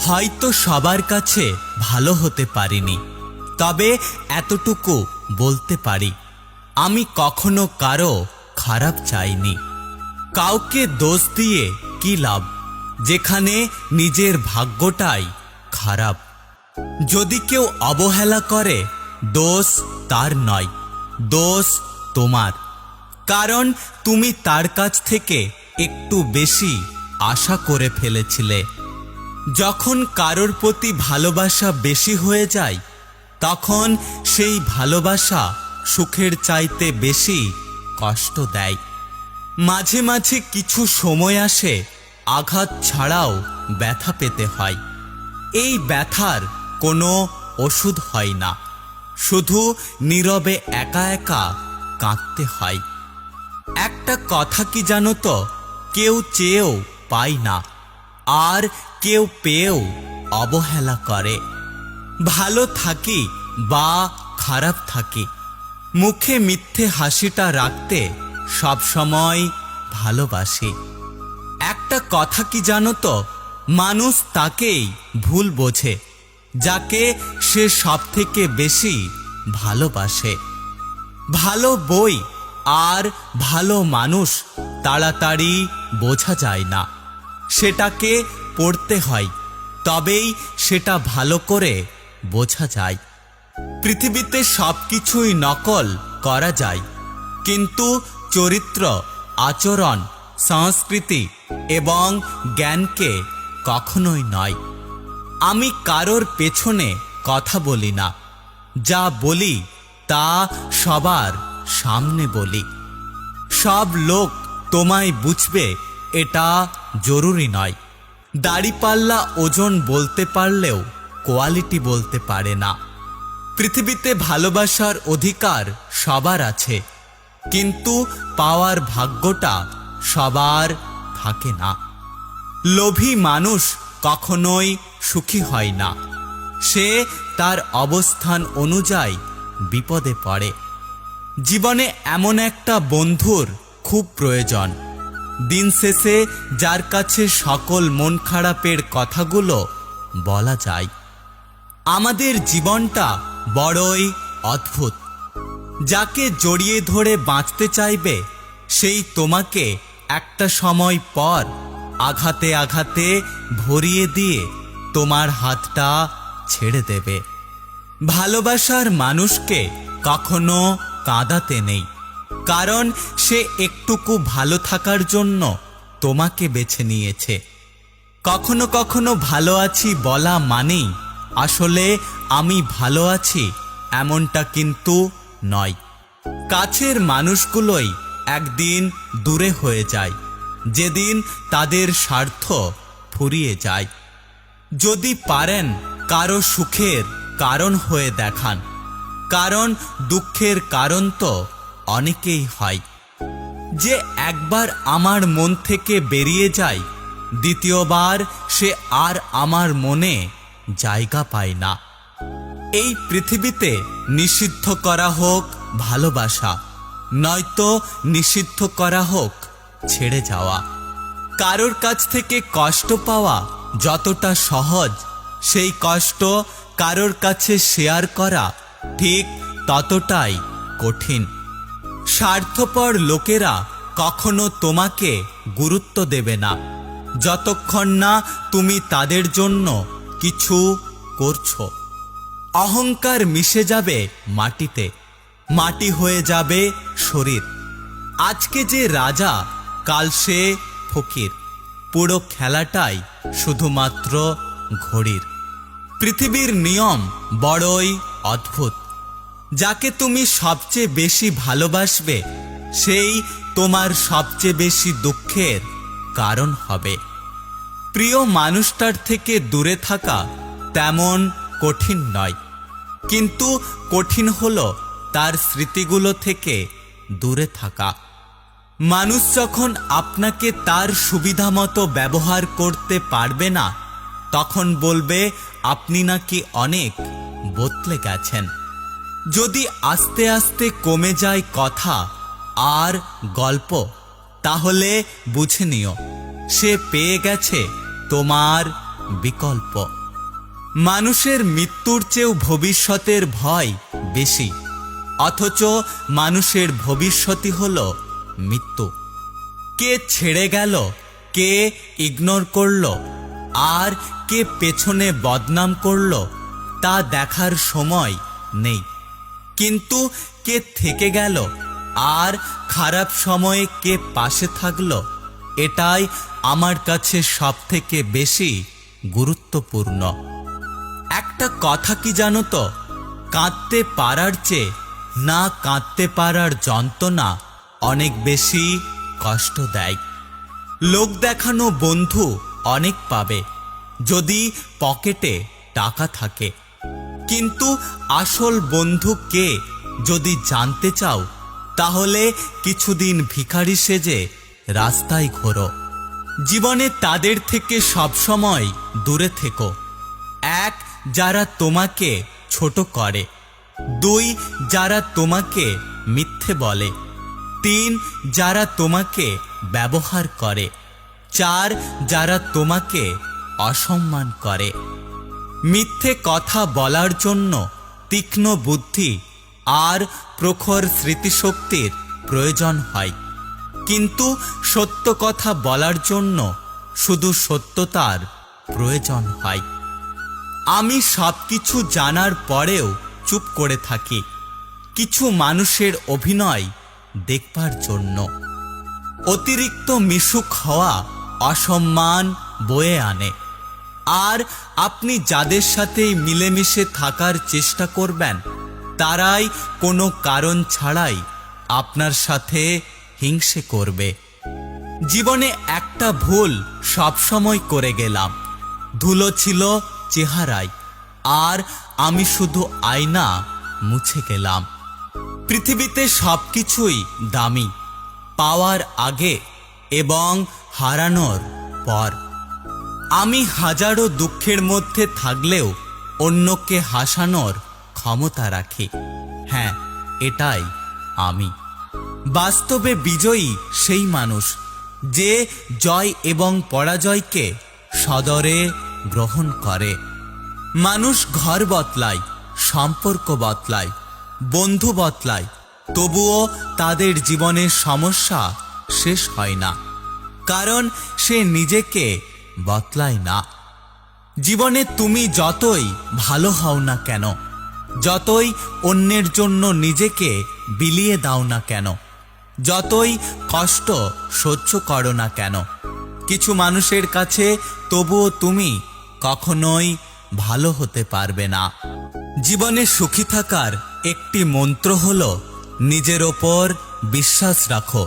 হয়তো সবার কাছে ভালো হতে পারিনি, তবে এতটুকু বলতে পারি, আমি কখনো কারো খারাপ চাইনি। কাউকে দোষ দিয়ে কি লাভ, যেখানে নিজের ভাগ্যটাই খারাপ। যদি কেউ অবহেলা করে, দোষ তার নয়, দোষ তোমার। কারণ তুমি তার কাছ থেকে একটু বেশি আশা করে ফেলেছিলে। যখন কারোর প্রতি ভালোবাসা বেশি হয়ে যায়, তখন সেই ভালোবাসা সুখের চাইতে বেশি কষ্ট দেয়। মাঝে মাঝে কিছু সময় আসে আঘাত ছাড়াও ব্যথা পেতে হয়। এই ব্যথার কোনো ওষুধ হয় না, শুধু নীরবে একা একা কাঁদতে হয়। একটা কথা কি জানো তো, কেউ চেয়েও পায় না, আর কেউ পেয়েও অবহেলা করে। ভালো থাকি বা খারাপ থাকি, মুখে মিথ্যে হাসিটা রাখতে সবসময় ভালোবাসি। একটা কথা কি জানো তো, মানুষ তাকেই ভুল বোঝে যাকে সে সবথেকে বেশি ভালোবাসে। ভালো বই আর ভালো মানুষ তাড়াতাড়ি বোঝা যায় না, সেটাকে পড়তে হয়, তবেই সেটা ভালো করে বোঝা যায়। পৃথিবীতে সবকিছুই নকল করা যায়, কিন্তু চরিত্র, আচরণ, সংস্কৃতি এবং জ্ঞানকে কখনোই নয়। আমি কারোর পেছনে কথা বলি না, যা বলি তা সবার সামনে বলি। সব লোক তোমায় বুঝবে এটা জরুরি নয়। দাড়িপাল্লা ওজন বলতে পারলেও কোয়ালিটি বলতে পারে না। পৃথিবীতে ভালোবাসার অধিকার সবার আছে, কিন্তু পাওয়ার ভাগ্যটা সবার থাকে না। লোভী মানুষ কখনোই সুখী হয় না, সে তার অবস্থান অনুযায়ী বিপদে পড়ে। জীবনে এমন একটা বন্ধুর খুব প্রয়োজন, দিন শেষে যার কাছে সকল মন খারাপের কথাগুলো বলা যায়। আমাদের জীবনটা বড়ই অদ্ভুত। যাকে জড়িয়ে ধরে বাঁচতে চাইবে, সেই তোমাকে একটা সময় পর আঘাতে আঘাতে ভরিয়ে দিয়ে তোমার হাতটা ছেড়ে দেবে। ভালোবাসার মানুষকে কখনো কাঁদাতে নেই, কারণ সে একটুকু ভালো থাকার জন্য তোমাকে বেছে নিয়েছে। কখনো কখনো ভালো আছি বলা মানেই আসলে আমি ভালো আছি এমনটা কিন্তু নয়। কাছের মানুষগুলোই একদিন দূরে হয়ে যায়, যেদিন তাদের স্বার্থ ফুরিয়ে যায়। যদি পারেন কারো সুখের কারণ হয়ে দেখান, কারণ দুঃখের কারণ তো অনেকেই হয়। যে একবার আমার মন থেকে বেরিয়ে যায়, দ্বিতীয়বার সে আর আমার মনে জায়গা পায় না। এই পৃথিবীতে নিষিদ্ধ করা হোক ভালোবাসা, নয়তো নিষিদ্ধ করা হোক ছেড়ে যাওয়া। কারোর কাছ থেকে কষ্ট পাওয়া যতটা সহজ, সেই কষ্ট কারোর কাছে শেয়ার করা ঠিক ততটাই কঠিন। স্বার্থপর লোকেরা কখনো তোমাকে গুরুত্ব দেবে না, যতক্ষণ না তুমি তাদের জন্য কিছু করছো। অহংকার মিশে যাবে মাটিতে, মাটি হয়ে যাবে শরীর। আজকে যে রাজা, কাল সে ফকির। পুরো খেলাটাই শুধুমাত্র ঘড়ির। পৃথিবীর নিয়ম বড়ই অদ্ভুত। যাকে তুমি সবচেয়ে বেশি ভালোবাসবে, সেই তোমার সবচেয়ে বেশি দুঃখের কারণ হবে। প্রিয় মানুষটার থেকে দূরে থাকা তেমন কঠিন নয়, কিন্তু কঠিন হলো তার স্মৃতিগুলো থেকে দূরে থাকা। মানুষ যখন আপনাকে তার সুবিধা মতো ব্যবহার করতে পারবে না, তখন বলবে আপনি নাকি অনেক বদলে গেছেন। যদি আস্তে আস্তে কমে যায় কথা আর গল্প, তাহলে বুঝে নিও সে পেয়ে গেছে তোমার বিকল্প। মানুষের মৃত্যুর চেয়েও ভবিষ্যতের ভয় বেশি, অথচ মানুষের ভবিষ্যৎই হলো মৃত্যু। কে ছেড়ে গেল, কে ইগনোর করলো, আর কে পেছনে বদনাম করলো তা দেখার সময় নেই। কিন্তু কে থেকে গেল আর খারাপ সময়ে কে পাশে থাকলো, এটাই আমার কাছে সবথেকে বেশি গুরুত্বপূর্ণ। একটা কথা কি জানো তো, কাঁদতে পারার চেয়ে না কাঁদতে পারার যন্ত্রণা অনেক বেশি কষ্ট দেয়। লোক দেখানো বন্ধু অনেক পাবে যদি পকেটে টাকা থাকে, কিন্তু আসল বন্ধু কে যদি জানতে চাও, তাহলে কিছুদিন ভিখারি সেজে রাস্তায় ঘোরো। জীবনে তাদের থেকে সবসময় দূরে থেকো। এক, যারা তোমাকে ছোট করে। দুই, যারা তোমাকে মিথ্যে বলে। তিন, যারা তোমাকে ব্যবহার করে। চার, যারা তোমাকে অসম্মান করে। মিথ্যে কথা বলার জন্য তীক্ষ্ণ বুদ্ধি আর প্রখর স্মৃতিশক্তির প্রয়োজন হয়, কিন্তু সত্য কথা বলার জন্য শুধু সত্যতার প্রয়োজন হয়। আমি সবকিছু জানার পরেও চুপ করে থাকি, কিছু মানুষের অভিনয় দেখবার জন্য। অতিরিক্ত মিশুক হওয়া অসম্মান বয়ে আনে, আর আপনি যাদের সাথেই মিলেমিশে থাকার চেষ্টা করবেন, তারাই কোনো কারণ ছাড়াই আপনার সাথে হিংসে করবে। জীবনে একটা ভুল সবসময় করে গেলাম, ধুলো ছিল চেহারায়, আর আমি শুধু আয়না মুছে গেলাম। পৃথিবীতে সবকিছুই দামি, পাওয়ার আগে এবং হারানোর পর। আমি হাজারো দুঃখের মধ্যে থাকলেও অন্যকে হাসানোর ক্ষমতা রাখি। হ্যাঁ, এটাই আমি। বাস্তবে বিজয়ী সেই মানুষ যে জয় এবং পরাজয়কে সদরে গ্রহণ করে। মানুষ ঘর বদলায়, সম্পর্ক বদলায়, বন্ধু বদলায়, তবুও তাদের জীবনের সমস্যা শেষ হয় না, কারণ সে নিজেকে বদলায় না। জীবনে তুমি যতই ভালো হও না কেন, যতই অন্যের জন্য নিজেকে বিলিয়ে দাও না কেন, যতই কষ্ট সহ্য করো না কেন, কিছু মানুষের কাছে তবুও তুমি কখনোই ভালো হতে পারবে না। জীবনে সুখী থাকার একটি মন্ত্র হলো, নিজের ওপর বিশ্বাস রাখো,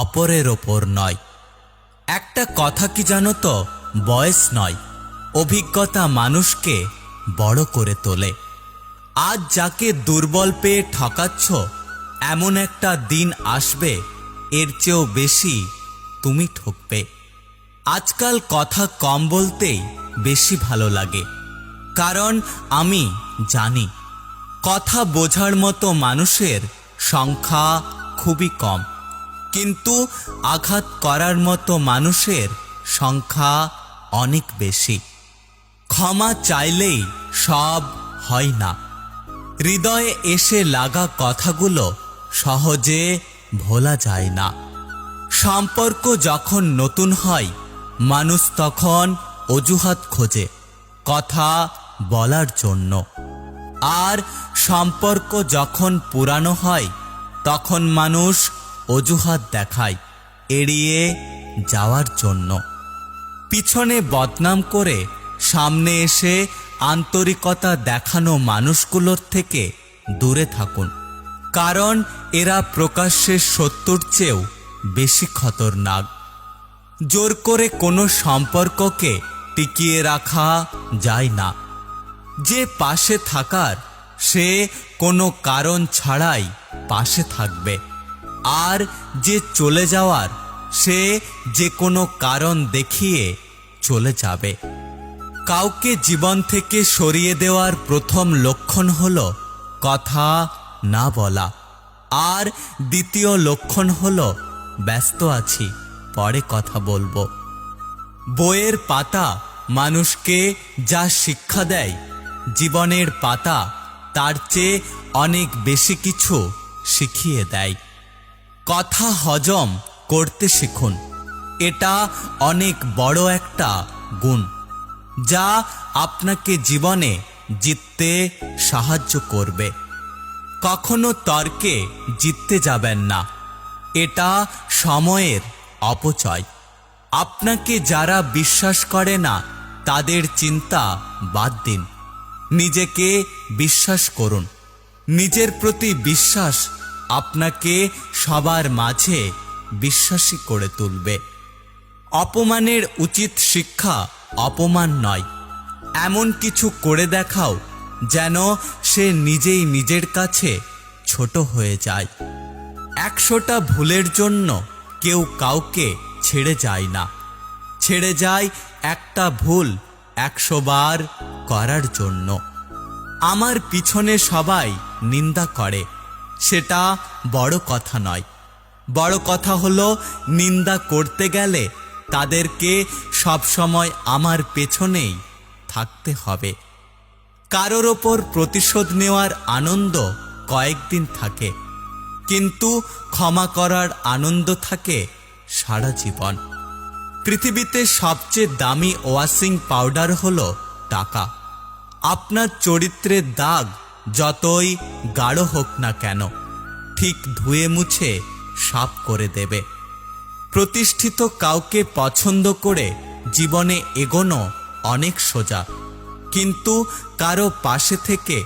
অপরের ওপর নয়। একটা কথা কি জানো তো, বয়স নয়, অভিজ্ঞতা মানুষকে বড় করে তোলে। আজ যাকে দুর্বল পেয়ে ঠকাচ্ছ, এমন একটা দিন আসবে এর চেয়েও বেশি তুমি ঠকবে। আজকাল কথা কম বলতেই বেশি ভালো লাগে, কারণ আমি জানি কথা বোঝার মতো মানুষের সংখ্যা খুবই কম, কিন্তু আঘাত করার মতো মানুষের সংখ্যা অনেক বেশি। ক্ষমা চাইলেই সব হয় না, হৃদয়ে এসে লাগা কথাগুলো সহজে ভোলা যায় না। সম্পর্ক যখন নতুন হয়, মানুষ তখন অজুহাত খোঁজে কথা বলার জন্য, আর সম্পর্ক যখন পুরানো হয়, তখন মানুষ অজুহাত দেখায় এড়িয়ে যাওয়ার জন্য। পিছনে বদনাম করে সামনে এসে আন্তরিকতা দেখানো মানুষগুলোর থেকে দূরে থাকুন, কারণ এরা প্রকাশ্যে সত্যর চেয়েও বেশি খতরনাক। জোর করে কোনো সম্পর্ককে টিকিয়ে রাখা যায় না। যে পাশে থাকার, সে কোনো কারণ ছাড়াই পাশে থাকবে, আর যে চলে যাওয়ার, সে যে কোনো কারণ দেখিয়ে চলে যাবে। কাউকে জীবন থেকে সরিয়ে দেওয়ার প্রথম লক্ষণ হলো কথা না বলা, আর দ্বিতীয় লক্ষণ হলো ব্যস্ত আছি, পরে কথা বলবো। বইয়ের পাতা মানুষকে যা শিক্ষা দেয়, জীবনের পাতা তার চেয়ে অনেক বেশি কিছু শিখিয়ে দেয়। কথা হজম করতে শিখুন। এটা অনেক বড় একটা গুণ, যা আপনাকে জীবনে জিততে সাহায্য করবে। কখনো তর্কে জিততে যাবেন না, এটা সময়ের অপচয়। আপনাকে যারা বিশ্বাস করে না তাদের চিন্তা বাদ দিন, নিজেকে বিশ্বাস করুন। নিজের প্রতি বিশ্বাস আপনাকে সবার মাঝে বিশ্বাসী করে তুলবে। অপমানের উচিত শিক্ষা অপমান নয়, এমন কিছু করে দেখাও যেন সে নিজেই নিজের কাছে ছোট হয়ে যায়। 100টা ভুলের জন্য কেউ কাউকে ছেড়ে যায় না, ছেড়ে যায় একটা ভুল 100 বার করার জন্য। আমার পিছনে সবাই নিন্দা করে, সেটা বড় কথা নয়। বড় কথা হলো নিন্দা করতে গেলে তাদেরকে সবসময় আমার পেছনেই থাকতে হবে। কারোর ওপর প্রতিশোধ নেওয়ার আনন্দ কয়েকদিন থাকে, কিন্তু ক্ষমা করার আনন্দ থাকে সারা জীবন। পৃথিবীতে সবচেয়ে দামি ওয়াশিং পাউডার হলো টাকা। আপনার চরিত্রের দাগ যতই গাঢ় হোক না কেন, ঠিক ধুয়ে মুছে সাফ করে দেবে। প্রতিষ্ঠিত কাউকে পছন্দ করে জীবনে এগোনো অনেক সোজা, কিন্তু কারো পাশে থেকে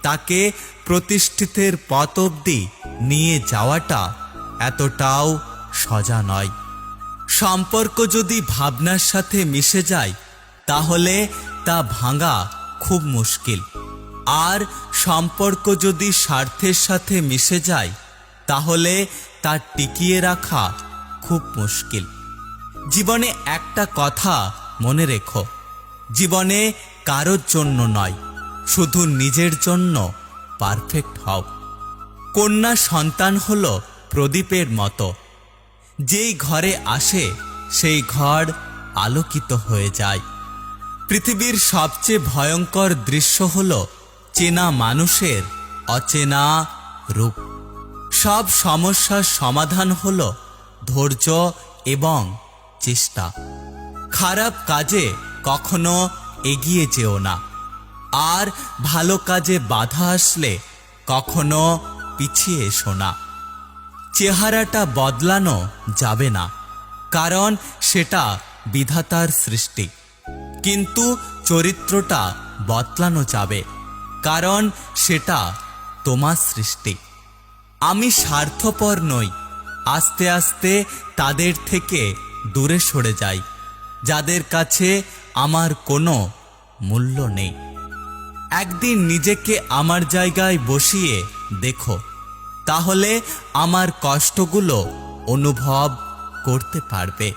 তাকে প্রতিষ্ঠিতের পথ অবধি নিয়ে যাওয়াটা এতটাও সোজা নয়। সম্পর্ক যদি ভাবনার সাথে মিশে যায় তাহলে তা ভাঙা খুব মুশকিল, আর সম্পর্ক যদি স্বার্থের সাথে মিশে যায় তাহলে তা টিকিয়ে রাখা খুব মুশকিল। জীবনে একটা কথা মনে রেখো, জীবনে কারোর জন্য নয়, শুধু নিজের জন্য পারফেক্ট হও। কন্যা সন্তান হলো প্রদীপের মতো, যেই ঘরে আসে সেই ঘর আলোকিত হয়ে যায়। পৃথিবীর সবচেয়ে ভয়ঙ্কর দৃশ্য হলো চেনা মানুষের অচেনা রূপ। সব সমস্যার সমাধান হলো ধৈর্য এবং চেষ্টা। খারাপ কাজে কখনো এগিয়ে যেও না, আর ভালো কাজে বাধা আসলে কখনো পিছিয়ে এসো না। চেহারাটা বদলানো যাবে না, কারণ সেটা বিধাতার সৃষ্টি, কিন্তু চরিত্রটা বদলানো যাবে, কারণ সেটা তোমার সৃষ্টি। আমি স্বার্থপর নই, আস্তে আস্তে তাদের থেকে দূরে সরে যাই যাদের কাছে আমার কোনো মূল্য নেই। একদিন নিজেকে আমার জায়গায় বসিয়ে দেখো, তাহলে আমার কষ্টগুলো অনুভব করতে পারবে।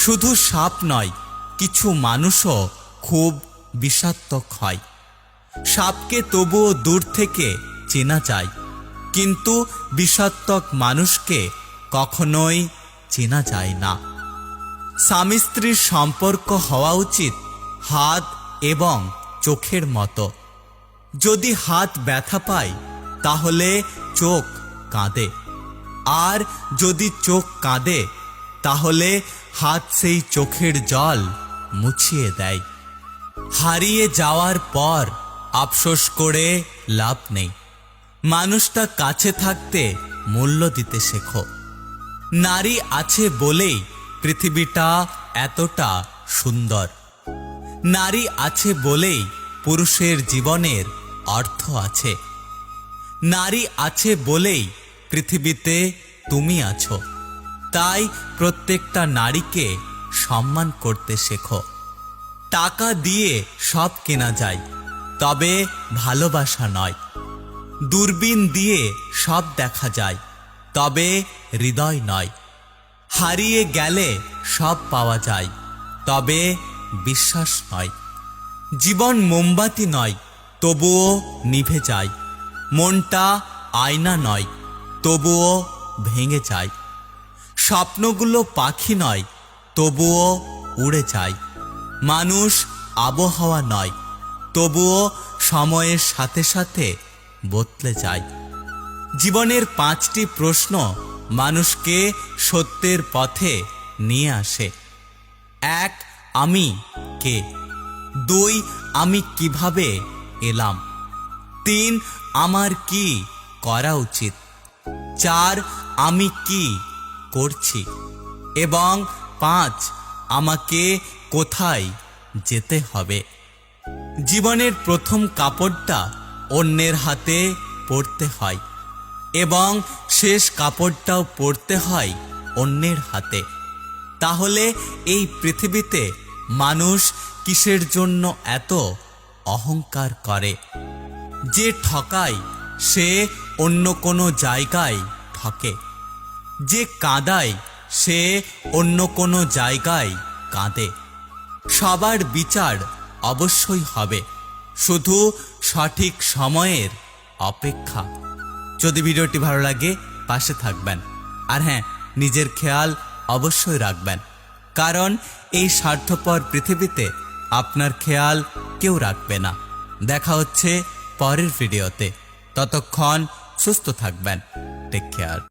শুধু সাপ নয়, কিছু মানুষও খুব বিষাক্তক হয়। সাপকে তবুও দূর থেকে চেনা যায়, কিন্তু বিষাক্তক মানুষকে কখনোই চেনা যায় না। স্বামী স্ত্রীর সম্পর্ক হওয়া উচিত হাত এবং চোখের মতো। যদি হাত ব্যথা পায় তাহলে চোখ কাঁদে, আর যদি চোখ কাঁদে তাহলে হাত সেই চোখের জল মুছিয়ে দেয়। হারিয়ে যাওয়ার পর আফসোস করে লাভ নেই, মানুষটা কাছে থাকতে মূল্য দিতে শেখো। নারী আছে বলেই পৃথিবীটা এতটা সুন্দর। নারী আছে বলেই পুরুষের জীবনের অর্থ আছে। নারী আছে বলেই পৃথিবীতে তুমি আছো। তাই প্রত্যেকটা নারীকে সম্মান করতে শেখো। টাকা দিয়ে সব কেনা যায়, তবে ভালোবাসা নয়। দূরবীন দিয়ে সব দেখা যায়, তবে হৃদয় নয়। হারিয়ে গেলে সব পাওয়া যায়, তবে বিশ্বাস নয়। জীবন মোমবাতি নয়, তবুও নিভে যায়। মনটা আয়না নয়, তবুও ভেঙে যায়। স্বপ্নগুলো পাখি নয়, তবুও উড়ে যায়। মানুষ আবহাওয়া নয়, তবুও সময়ের সাথে সাথে বদলে যায়। জীবনের 5টি প্রশ্ন মানুষকে সত্যের পথে নিয়ে আসে। 1. আমি কে? 2. আমি কিভাবে এলাম? 3. আমার কি করা উচিত? 4. আমি কি করছি? এবং 5. আমাকে কোথায় যেতে হবে? জীবনের প্রথম কাপড়টা অন্যের হাতে পরতে হয় এবং শেষ কাপড়টাও পরতে হয় অন্যের হাতে। তাহলে এই পৃথিবীতে মানুষ কিসের জন্য এত অহংকার করে? যে ঠকায় সে অন্য কোনো জায়গায় ঠকে, যে কাঁদায় সে অন্য কোনো জায়গায় কাঁদে। সবার বিচার অবশ্যই হবে, শুধু সঠিক সময়ের অপেক্ষা। যদি ভিডিওটি ভালো লাগে পাশে থাকবেন, আর হ্যাঁ, নিজের খেয়াল অবশ্যই রাখবেন, কারণ এই স্বার্থপর পৃথিবীতে আপনার খেয়াল কেউ রাখবে না। দেখা হচ্ছে পরের ভিডিওতে, ততক্ষণ সুস্থ থাকবেন। Take care.